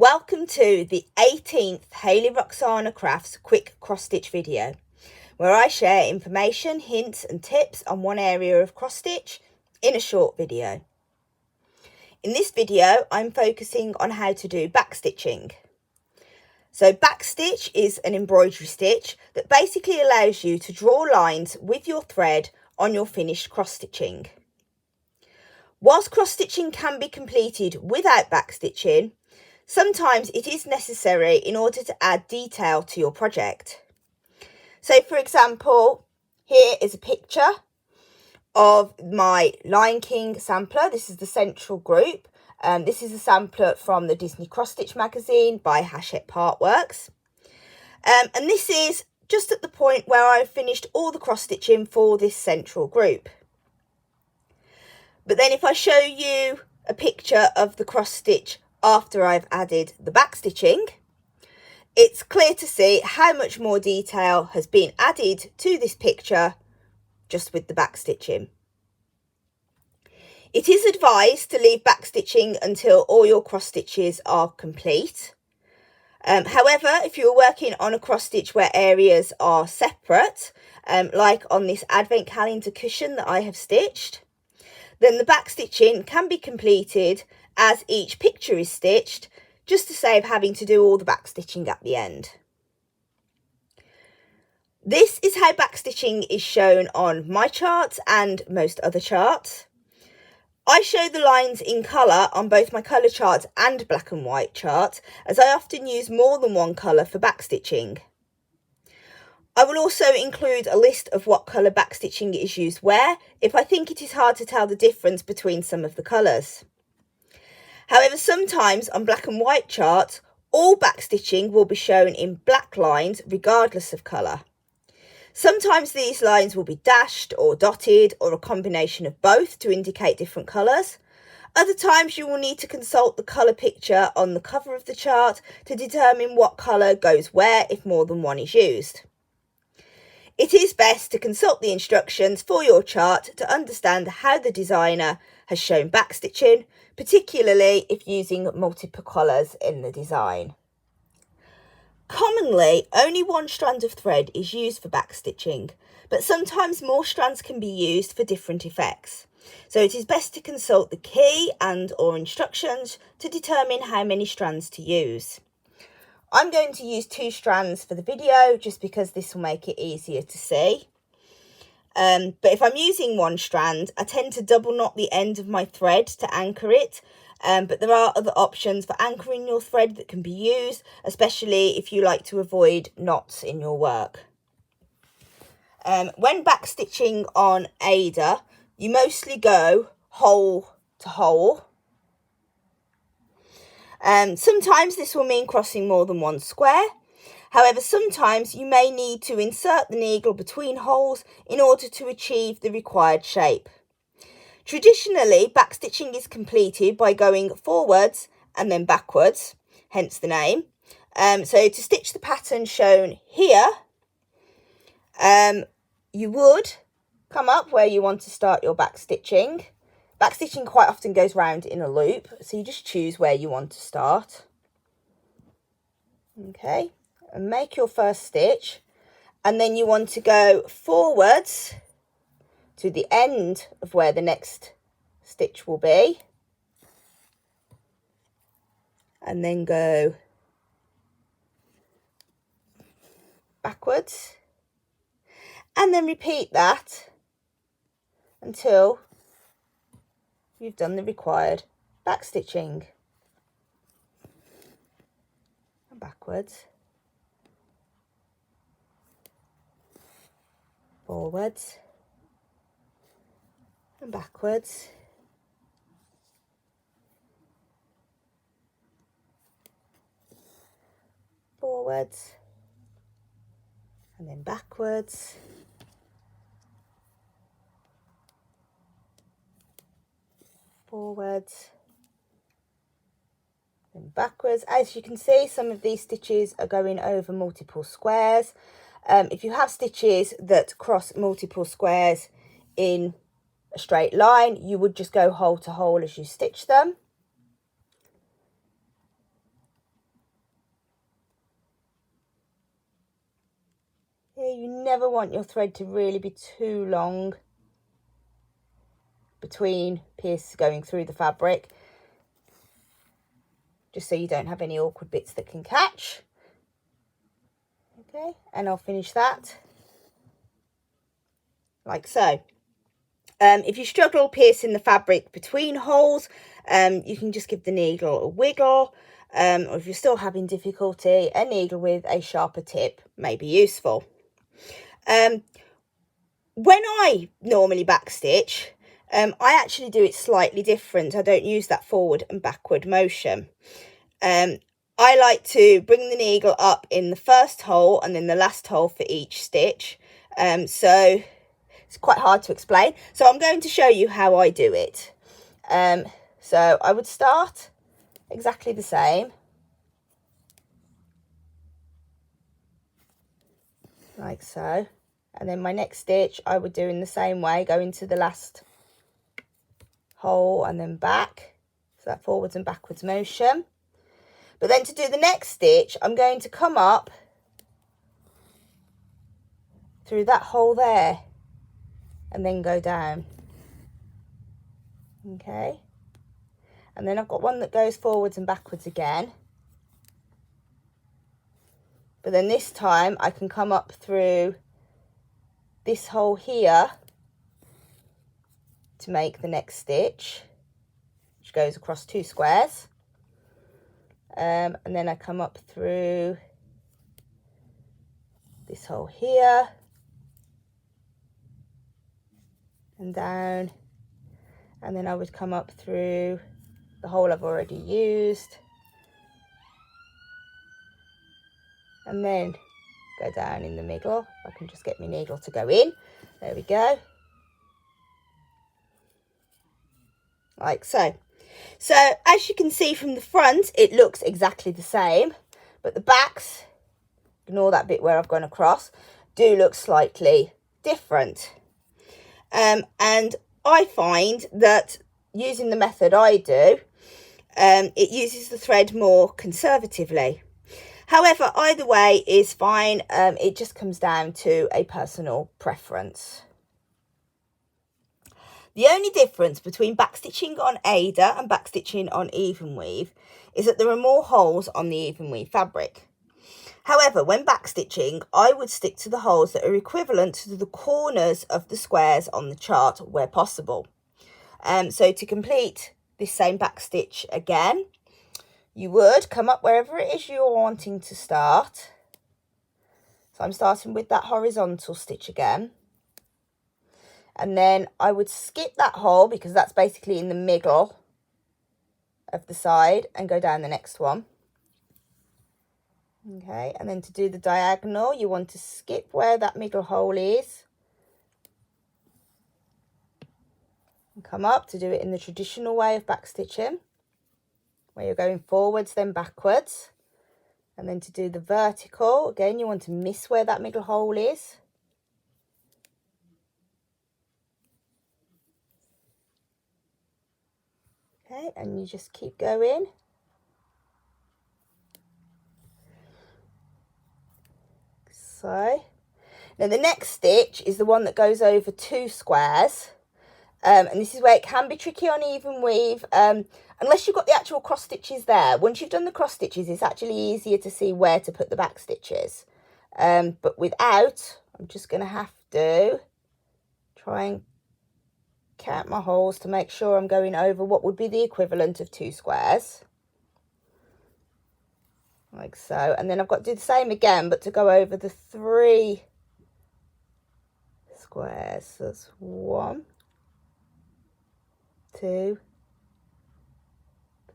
Welcome to the 18th Hayley-Roxanna Crafts quick cross stitch video, where I share information, hints and tips on one area of cross stitch in a short video. In this video, I'm focusing on how to do backstitching. So backstitch is an embroidery stitch that basically allows you to draw lines with your thread on your finished cross stitching. Whilst cross stitching can be completed without backstitching, sometimes it is necessary in order to add detail to your project. So for example, here is a picture of my Lion King sampler. This is the central group. This is a sampler from the Disney Cross Stitch magazine by Hachette Partworks. And this is just at the point where I've finished all the cross stitching for this central group. But then if I show you a picture of the cross stitch after I've added the backstitching, it's clear to see how much more detail has been added to this picture just with the backstitching. It is advised to leave backstitching until all your cross stitches are complete. However, if you're working on a cross stitch where areas are separate, like on this advent calendar cushion that I have stitched, then the backstitching can be completed as each picture is stitched, just to save having to do all the backstitching at the end. This is how backstitching is shown on my charts and most other charts. I show the lines in colour on both my colour charts and black and white charts, as I often use more than one colour for backstitching. I will also include a list of what colour backstitching is used where, if I think it is hard to tell the difference between some of the colours. However, sometimes on black and white charts, all backstitching will be shown in black lines regardless of colour. Sometimes these lines will be dashed or dotted or a combination of both to indicate different colours. Other times you will need to consult the colour picture on the cover of the chart to determine what colour goes where if more than one is used. It is best to consult the instructions for your chart to understand how the designer has shown backstitching, particularly if using multiple colours in the design. Commonly, only one strand of thread is used for backstitching, but sometimes more strands can be used for different effects. So it is best to consult the key and/or instructions to determine how many strands to use. I'm going to use 2 strands for the video just because this will make it easier to see. But if I'm using one strand, I tend to double knot the end of my thread to anchor it. But there are other options for anchoring your thread that can be used, especially if you like to avoid knots in your work. When backstitching on Ada, you mostly go hole to hole. Sometimes this will mean crossing more than one square. However, sometimes you may need to insert the needle between holes in order to achieve the required shape. Traditionally, backstitching is completed by going forwards and then backwards, hence the name. So to stitch the pattern shown here, you would come up where you want to start your backstitching. Backstitching quite often goes round in a loop, so you just choose where you want to start. Okay, and make your first stitch, and then you want to go forwards to the end of where the next stitch will be, and then go backwards, and then repeat that until you've done the required backstitching. And backwards, forwards, and backwards, forwards, and then backwards, forwards, and backwards. As you can see, some of these stitches are going over multiple squares. If you have stitches that cross multiple squares in a straight line, you would just go hole to hole as you stitch them. Okay, you never want your thread to really be too long between pierces going through the fabric, just so you don't have any awkward bits that can catch. Okay, and I'll finish that like so. If you struggle piercing the fabric between holes, you can just give the needle a wiggle, or if you're still having difficulty, a needle with a sharper tip may be useful. When I normally backstitch, I actually do it slightly different. I don't use that forward and backward motion. I like to bring the needle up in the first hole and then the last hole for each stitch. So it's quite hard to explain. So I'm going to show you how I do it. So I would start exactly the same. Like so. And then my next stitch I would do in the same way, go into the last hole and then back. So that forwards and backwards motion. But then to do the next stitch, I'm going to come up through that hole there and then go down. Okay. And then I've got one that goes forwards and backwards again. But then this time I can come up through this hole here to make the next stitch, which goes across 2 squares. And then I come up through this hole here and down, and then I would come up through the hole I've already used and then go down in the middle. I can just get my needle to go in. There we go. Like so. So as you can see from the front, it looks exactly the same, but the backs, ignore that bit where I've gone across, do look slightly different. And I find that using the method I do, it uses the thread more conservatively. However, either way is fine. It just comes down to a personal preference. The only difference between backstitching on Aida and backstitching on even weave is that there are more holes on the even weave fabric. However, when backstitching, I would stick to the holes that are equivalent to the corners of the squares on the chart where possible. So to complete this same backstitch again, you would come up wherever it is you're wanting to start. So I'm starting with that horizontal stitch again. And then I would skip that hole because that's basically in the middle of the side and go down the next one. Okay, and then to do the diagonal, you want to skip where that middle hole is. And come up to do it in the traditional way of backstitching, where you're going forwards then backwards. And then to do the vertical, again, you want to miss where that middle hole is. Okay, and you just keep going. So, now the next stitch is the one that goes over 2 squares. And this is where it can be tricky on even weave, unless you've got the actual cross stitches there. Once you've done the cross stitches, it's actually easier to see where to put the back stitches. But without, I'm just going to have to try and count my holes to make sure I'm going over what would be the equivalent of 2 squares. Like so. And then I've got to do the same again, but to go over the 3 squares. So that's 1, 2,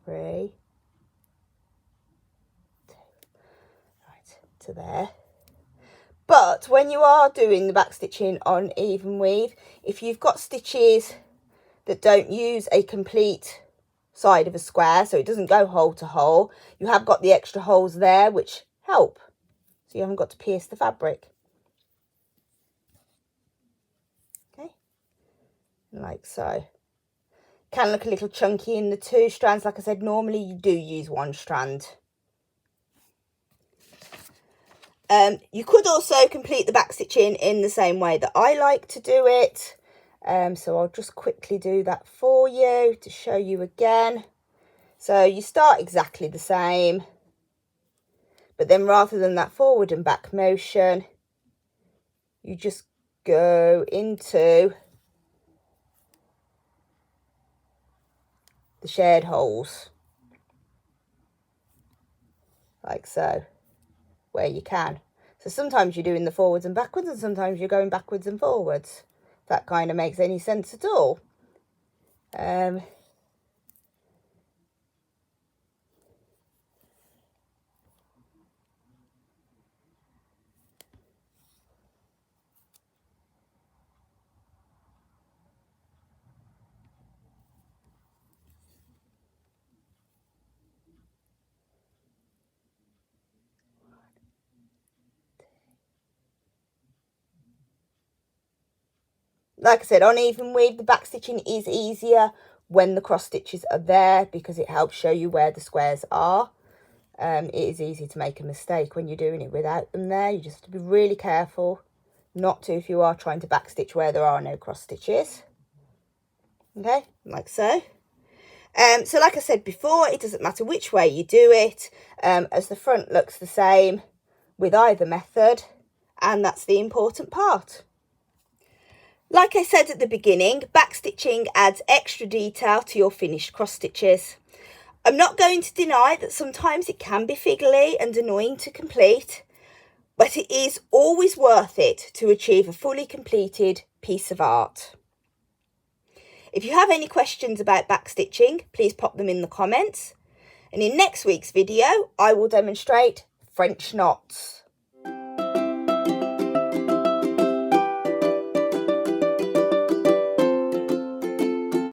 3, 2. Right, to there. But when you are doing the back stitching on even weave, if you've got stitches that don't use a complete side of a square, so it doesn't go hole to hole, you have got the extra holes there which help, so you haven't got to pierce the fabric. Okay, like so. Can look a little chunky in the 2 strands. Like I said, normally you do use 1 strand. You could also complete the backstitching in the same way that I like to do it. So I'll just quickly do that for you to show you again. So you start exactly the same, but then rather than that forward and back motion, you just go into the shared holes, like so, where you can. So sometimes you're doing the forwards and backwards, and sometimes you're going backwards and forwards. If that kind of makes any sense at all. Like I said, on even weave, the backstitching is easier when the cross stitches are there because it helps show you where the squares are. It is easy to make a mistake when you're doing it without them there. You just have to be really careful not to if you are trying to backstitch where there are no cross stitches. Okay, like so. So like I said before, it doesn't matter which way you do it, as the front looks the same with either method, and that's the important part. Like I said at the beginning, backstitching adds extra detail to your finished cross stitches. I'm not going to deny that sometimes it can be fiddly and annoying to complete, but it is always worth it to achieve a fully completed piece of art. If you have any questions about backstitching, please pop them in the comments. And in next week's video, I will demonstrate French knots.